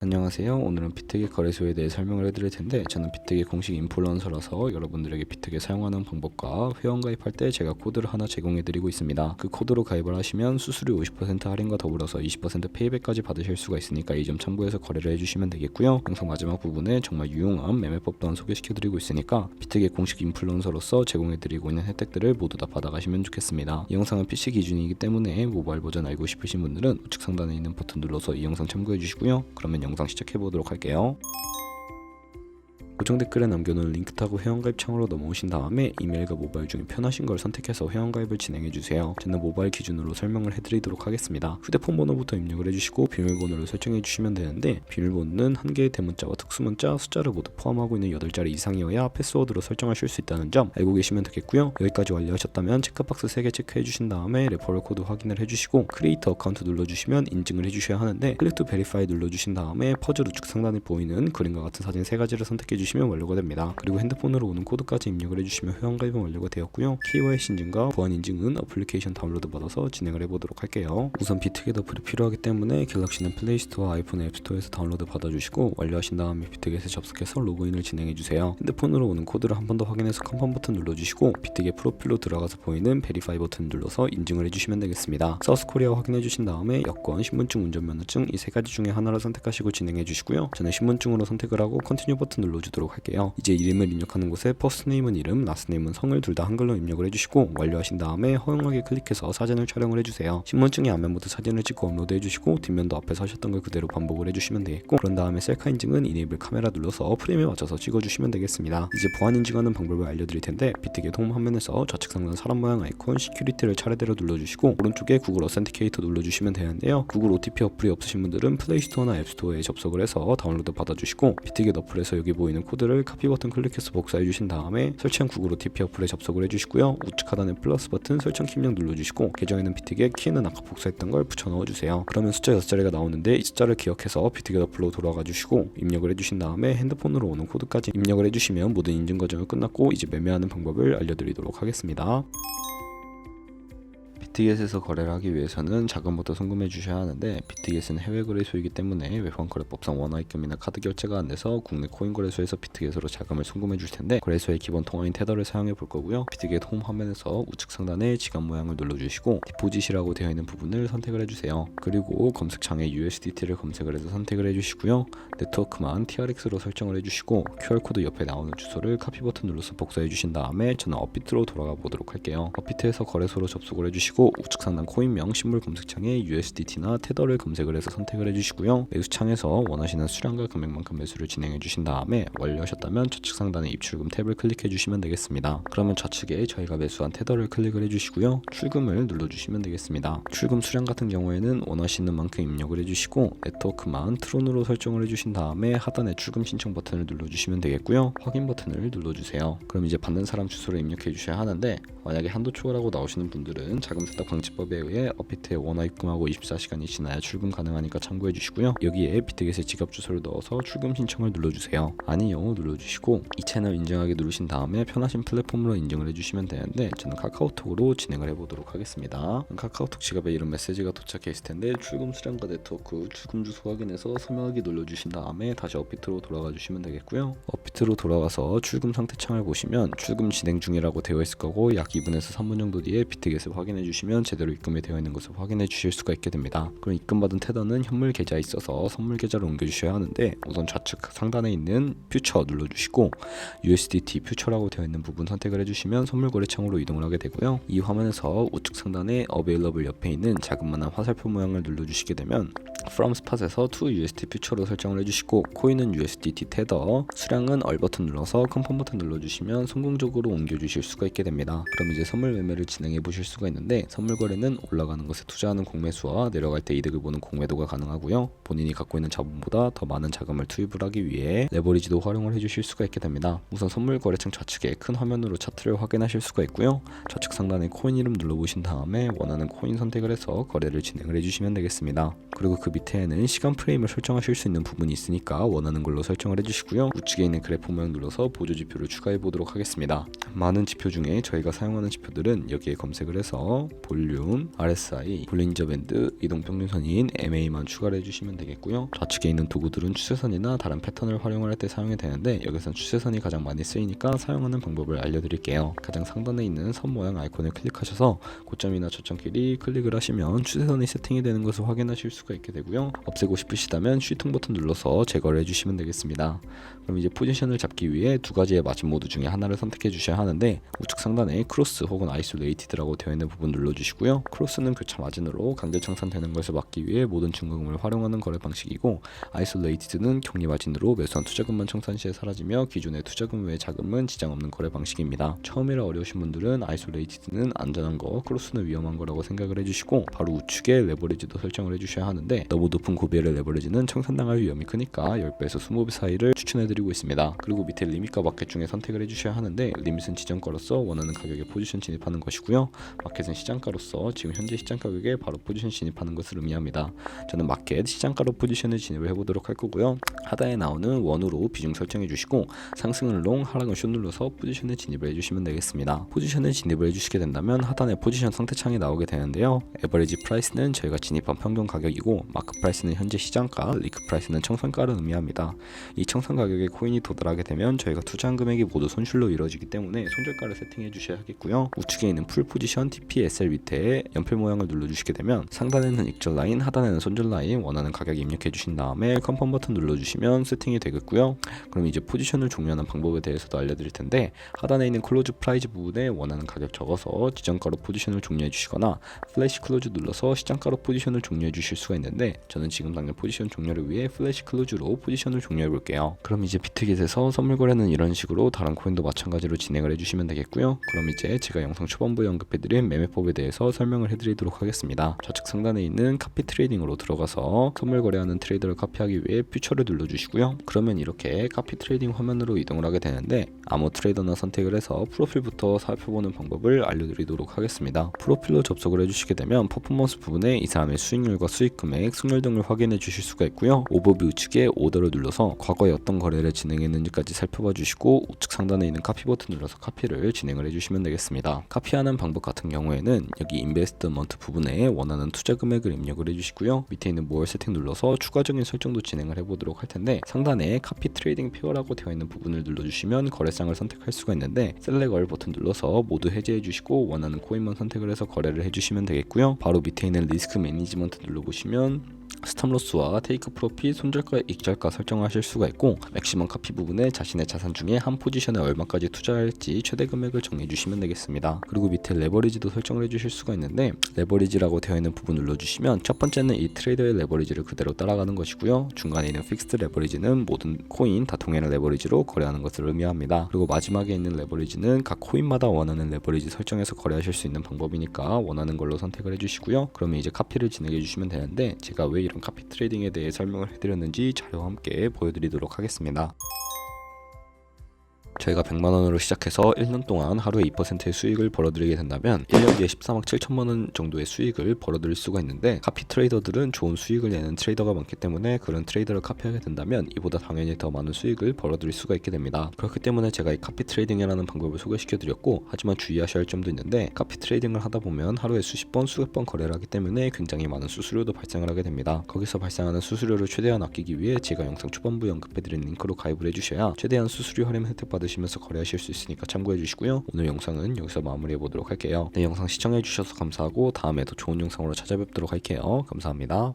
안녕하세요. 오늘은 비트겟 거래소에 대해 설명을 해드릴 텐데, 저는 비트겟 공식 인플루언서라서 여러분들에게 비트겟 사용하는 방법과 회원 가입할 때 제가 코드를 하나 제공해드리고 있습니다. 그 코드로 가입을 하시면 수수료 50% 할인과 더불어서 20% 페이백까지 받으실 수가 있으니까 이 점 참고해서 거래를 해주시면 되겠고요. 영상 마지막 부분에 정말 유용한 매매법 또한 소개시켜드리고 있으니까 비트겟 공식 인플루언서로서 제공해드리고 있는 혜택들을 모두 다 받아가시면 좋겠습니다. 이 영상은 PC 기준이기 때문에 모바일 버전 알고 싶으신 분들은 우측 상단에 있는 버튼 눌러서 이 영상 참고해주시고요. 그러면 영상 시작해보도록 할게요. 고정 댓글에 남겨놓은 링크 타고 회원가입 창으로 넘어오신 다음에 이메일과 모바일 중에 편하신 걸 선택해서 회원가입을 진행해주세요. 저는 모바일 기준으로 설명을 해드리도록 하겠습니다. 휴대폰 번호부터 입력을 해주시고 비밀번호를 설정해주시면 되는데, 비밀번호는 한 개의 대문자와 특수문자, 숫자를 모두 포함하고 있는 8자리 이상이어야 패스워드로 설정하실 수 있다는 점 알고 계시면 되겠고요. 여기까지 완료하셨다면 체크박스 3개 체크해주신 다음에 레퍼럴 코드 확인을 해주시고 크리에이터 어카운트 눌러주시면 인증을 해주셔야 하는데, 클릭 투 베리파이 눌러주신 다음에 퍼즐 우측 상단에 보이는 그림과 같은 사진 3가지를 선택해주시면 완료가 됩니다. 그리고 핸드폰으로 오는 코드까지 입력을 해주시면 회원가입은 완료가 되었고요. KYC 인증과 보안 인증은 어플리케이션 다운로드 받아서 진행을 해보도록 할게요. 우선 비트겟 어플이 필요하기 때문에 갤럭시는 플레이스토어, 아이폰 앱스토어에서 다운로드 받아주시고, 완료하신 다음에 비트겟에 접속해서 로그인을 진행해주세요. 핸드폰으로 오는 코드를 한 번 더 확인해서 컨펌 버튼 눌러주시고, 비트겟 프로필로 들어가서 보이는 베리파이 버튼 눌러서 인증을 해주시면 되겠습니다. 서스코리아 확인해주신 다음에 여권, 신분증, 운전면허증 이 3가지 중에 하나를 선택하시고 진행해주시고요. 저는 신분증으로 선택을 하고 컨티뉴 버튼 눌러주도록 할게요. 이제 이름을 입력하는 곳에 퍼스트네임은 이름, 라스트네임은 성을 둘 다 한글로 입력을 해주시고, 완료하신 다음에 허용하게 클릭해서 사진을 촬영을 해주세요. 신분증의 앞면부터 사진을 찍고 업로드 해주시고, 뒷면도 앞에서 하셨던 걸 그대로 반복을 해주시면 되겠고, 그런 다음에 셀카 인증은 이네이블 카메라 눌러서 프레임에 맞춰서 찍어주시면 되겠습니다. 이제 보안 인증하는 방법을 알려드릴 텐데, 비트겟 홈 화면에서 좌측 상단 사람 모양 아이콘 시큐리티를 차례대로 눌러주시고, 오른쪽에 구글 어센티케이터 눌러주시면 되는데요. 구글 OTP 어플이 없으신 분들은 플레이스토어나 앱스토어에 접속을 해서 다운로드 받아주시고, 비트겟 어플에서 여기 보이는 코드를 카피 버튼 클릭해서 복사해 주신 다음에 설치한 구글 OTP 어플에 접속을 해주시고요. 우측 하단에 플러스 버튼 설정 키명 눌러주시고, 계정에는 비트겟, 키는 아까 복사했던 걸 붙여 넣어주세요. 그러면 숫자 6자리가 나오는데, 이 숫자를 기억해서 비트겟 어플로 돌아가 주시고 입력을 해주신 다음에 핸드폰으로 오는 코드까지 입력을 해주시면 모든 인증 과정이 끝났고, 이제 매매하는 방법을 알려드리도록 하겠습니다. 비트겟에서 거래를 하기 위해서는 자금부터 송금해 주셔야 하는데, 비트겟은 해외 거래소이기 때문에 외환거래법상 원화입금이나 카드 결제가 안 돼서 국내 코인 거래소에서 비트겟으로 자금을 송금해 줄 텐데, 거래소의 기본 통화인 테더를 사용해 볼 거고요. 비트겟 홈 화면에서 우측 상단에 지갑 모양을 눌러주시고 디포짓이라고 되어 있는 부분을 선택을 해주세요. 그리고 검색창에 USDT를 검색을 해서 선택을 해주시고요. 네트워크만 TRX로 설정을 해주시고, QR코드 옆에 나오는 주소를 카피 버튼 눌러서 복사해 주신 다음에 저는 업비트로 돌아가 보도록 할게요. 업비트에서 거래소로 접속을 해주시고, 우측 상단 코인명 신물 검색창에 USDT나 테더를 검색을 해서 선택을 해주시고요. 매수창에서 원하시는 수량과 금액만큼 매수를 진행해 주신 다음에 완료하셨다면 좌측 상단에 입출금 탭을 클릭해 주시면 되겠습니다. 그러면 좌측에 저희가 매수한 테더를 클릭을 해주시고요. 출금을 눌러주시면 되겠습니다. 출금 수량 같은 경우에는 원하시는 만큼 입력을 해주시고, 네트워크만 트론으로 설정을 해주신 다음에 하단에 출금 신청 버튼을 눌러주시면 되겠고요. 확인 버튼을 눌러주세요. 그럼 이제 받는 사람 주소를 입력해 주셔야 하는데, 만약에 한도 초과라고 나오시는 분들은 자금 세탁 방지법에 의해 업비트에 원화 입금하고 24시간이 지나야 출금 가능하니까 참고해 주시고요. 여기에 비트겟의 지갑 주소를 넣어서 출금 신청을 눌러주세요. 아니요 눌러주시고, 이 채널 인증하기 누르신 다음에 편하신 플랫폼으로 인증을 해주시면 되는데, 저는 카카오톡으로 진행을 해보도록 하겠습니다. 카카오톡 지갑에 이런 메시지가 도착해 있을 텐데, 출금 수량과 네트워크, 출금 주소 확인해서 서명하기 눌러주신 다음에 다시 업비트로 돌아가 주시면 되겠고요. 업비트로 돌아가서 출금 상태 창을 보시면 출금 진행 중이라고 되어 있을 거고, 약 2분에서 3분 정도 뒤에 비트겟을 확인해 주시면 제대로 입금이 되어 있는 것을 확인해 주실 수가 있게 됩니다. 그럼 입금받은 테더는 현물 계좌에 있어서 선물 계좌로 옮겨 주셔야 하는데, 우선 좌측 상단에 있는 퓨처 눌러주시고 USDT 퓨처라고 되어 있는 부분 선택을 해주시면 선물 거래창으로 이동을 하게 되고요. 이 화면에서 우측 상단에 Available 옆에 있는 자그마한 화살표 모양을 눌러주시게 되면 From Spot에서 to USD 퓨처로 설정을 해주시고, 코인은 USDT 테더, 수량은 얼 버튼 눌러서 컨펌 버튼 눌러주시면 성공적으로 옮겨주실 수가 있게 됩니다. 그럼 이제 선물 매매를 진행해 보실 수가 있는데, 선물 거래는 올라가는 것에 투자하는 공매수와 내려갈 때 이득을 보는 공매도가 가능하고요. 본인이 갖고 있는 자본보다 더 많은 자금을 투입을 하기 위해 레버리지도 활용을 해주실 수가 있게 됩니다. 우선 선물 거래창 좌측에 큰 화면으로 차트를 확인하실 수가 있고요. 좌측 상단에 코인 이름 눌러보신 다음에 원하는 코인 선택을 해서 거래를 진행을 해주시면 되겠습니다. 그리고 그 밑에는 시간 프레임을 설정하실 수 있는 부분이 있으니까 원하는 걸로 설정을 해주시고요. 우측에 있는 그래프 모양 눌러서 보조 지표를 추가해 보도록 하겠습니다. 많은 지표 중에 저희가 사용하는 지표들은 여기에 검색을 해서 볼륨, RSI, 볼링저 밴드, 이동 평균선인 MA만 추가를 해주시면 되겠고요. 좌측에 있는 도구들은 추세선이나 다른 패턴을 활용할 때 사용이 되는데 여기선 추세선이 가장 많이 쓰이니까 사용하는 방법을 알려드릴게요. 가장 상단에 있는 선 모양 아이콘을 클릭하셔서 고점이나 저점끼리 클릭을 하시면 추세선이 세팅이 되는 것을 확인하실 수가 있게 되고요. 없애고 싶으시다면 쉬통 버튼 눌러서 제거를 해주시면 되겠습니다. 그럼 이제 포지션을 잡기 위해 두 가지의 마진 모드 중에 하나를 선택해 주셔야 하는데 우측 상단에 크로스 혹은 아이솔레이티드라고 되어 있는 부분 눌러주시고요. 크로스는 교차 마진으로 강제 청산되는 것을 막기 위해 모든 증거금을 활용하는 거래 방식이고, 아이솔레이티드는 격리 마진으로 매수한 투자금만 청산 시에 사라지며 기존의 투자금 외의 자금은 지장 없는 거래 방식입니다. 처음이라 어려우신 분들은 아이솔레이티드는 안전한 거, 크로스는 위험한 거라고 생각을 해주시고 바로 우측에 레버리지도 설정을 해주셔야 하는데 너무 높은 구별의 레버리지는 청산당할 위험이 크니까 10배에서 20배 사이를 추천해드리고 있습니다. 그리고 밑에 리밋과 마켓 중에 선택을 해주셔야 하는데 리밋은 지정가로서 원하는 가격에 포지션 진입하는 것이고요. 마켓은 시장가로서 지금 현재 시장 가격에 바로 포지션 진입하는 것을 의미합니다. 저는 마켓 시장가로 포지션을 진입을 해보도록 할 거고요. 하단에 나오는 원으로 비중 설정해 주시고 상승은 롱, 하락은 숏 눌러서 포지션을 진입을 해주시면 되겠습니다. 포지션을 진입을 해주시게 된다면 하단에 포지션 상태창이 나오게 되는데요. 에버리지 프라이스는 저희가 진입한 평균 가격이고 마크 프라이스는 현재 시장가, 리크 프라이스는 청산가를 의미합니다. 이 청산 가격에 코인이 도달하게 되면 저희가 투자한 금액이 모두 손실로 이루어지기 때문에 손절가를 세팅해 주셔야 하겠고요. 우측에 있는 풀 포지션 TPSL 밑에 연필 모양을 눌러주시게 되면 상단에는 익절 라인, 하단에는 손절 라인 원하는 가격 입력해 주신 다음에 컨펌 버튼 눌러주시면 세팅이 되겠고요. 그럼 이제 포지션을 종료하는 방법에 대해서도 알려드릴 텐데 하단에 있는 클로즈 프라이즈 부분에 원하는 가격 적어서 지정가로 포지션을 종료해 주시거나 플래시 클로즈 눌러서 시장가로 포지션을 종료해 주실 수가 있는데 저는 지금 당장 포지션 종료를 위해 플래시 클로즈로 포지션을 종료해 볼게요. 그럼 이제 비트깃에서 선물 거래는 이런 식으로 다른 코인도 마찬가지로 진행을 해주시면 되겠고요. 그럼 이제 제가 영상 초반부에 언급해드린 매매법에 대해서 설명을 해드리도록 하겠습니다. 좌측 상단에 있는 카피 트레이딩으로 들어가서 선물 거래하는 트레이더를 카피하기 위해 퓨처를 눌러주시고요. 그러면 이렇게 카피 트레이딩 화면으로 이동을 하게 되는데 아무 트레이더나 선택을 해서 프로필부터 살펴보는 방법을 알려드리도록 하겠습니다. 프로필로 접속을 해주시게 되면 퍼포먼스 부분에 이 사람의 수익률과 수익 금액, 승률 등을 확인해 주실 수가 있고요. 오버뷰 우측에 오더를 눌러서 과거에 어떤 거래를 진행했는지까지 살펴봐 주시고 우측 상단에 있는 카피 버튼 눌러서 카피를 진행을 해주시면 되겠습니다. 카피하는 방법 같은 경우에는 여기 인베스트먼트 부분에 원하는 투자 금액을 입력을 해주시고요. 밑에 있는 모어 세팅 눌러서 추가적인 설정도 진행을 해보도록 할 텐데 상단에 카피 트레이딩 페어라고 되어 있는 부분을 눌러주시면 거래상을 선택할 수가 있는데 셀렉 얼 버튼 눌러서 모두 해제해 주시고 원하는 코인만 선택을 해서 거래를 해주시면 되겠고요. 바로 밑에 있는 리스크 매니지먼트 눌러보시면 스탑로스와 테이크 프로핏, 손절가, 익절가 설정하실 수가 있고 맥시멈 카피 부분에 자신의 자산 중에 한 포지션에 얼마까지 투자할지 최대 금액을 정해 주시면 되겠습니다. 그리고 밑에 레버리지도 설정을 해주실 수가 있는데 레버리지라고 되어 있는 부분 눌러주시면 첫 번째는 이 트레이더의 레버리지를 그대로 따라가는 것이고요. 중간에 있는 픽스드 레버리지는 모든 코인 다 통일한 레버리지로 거래하는 것을 의미합니다. 그리고 마지막에 있는 레버리지는 각 코인마다 원하는 레버리지 설정해서 거래하실 수 있는 방법이니까 원하는 걸로 선택을 해주시고요. 그러면 이제 카피를 진행해 주시면 되는데 제가 왜 이런 카피 트레이딩에 대해 설명을 해드렸는지 자료와 함께 보여드리도록 하겠습니다. 저희가 100만원으로 시작해서 1년 동안 하루에 2%의 수익을 벌어들이게 된다면 1년 뒤에 14만 7천만원 정도의 수익을 벌어들일 수가 있는데 카피 트레이더들은 좋은 수익을 내는 트레이더가 많기 때문에 그런 트레이더를 카피하게 된다면 이보다 당연히 더 많은 수익을 벌어들일 수가 있게 됩니다. 그렇기 때문에 제가 이 카피 트레이딩이라는 방법을 소개시켜 드렸고 하지만 주의하셔야 할 점도 있는데 카피 트레이딩을 하다 보면 하루에 수십 번 수백 번 거래를 하기 때문에 굉장히 많은 수수료도 발생을 하게 됩니다. 거기서 발생하는 수수료를 최대한 아끼기 위해 제가 영상 초반부에 언급해드린 링크로 가입을 해주셔야 최대한 수수료 할인 혜택 받으시면서 거래하실 수 있으니까 참고해 주시고요. 오늘 영상은 여기서 마무리해 보도록 할게요. 네, 영상 시청해 주셔서 감사하고 다음에 더 좋은 영상으로 찾아뵙도록 할게요. 감사합니다.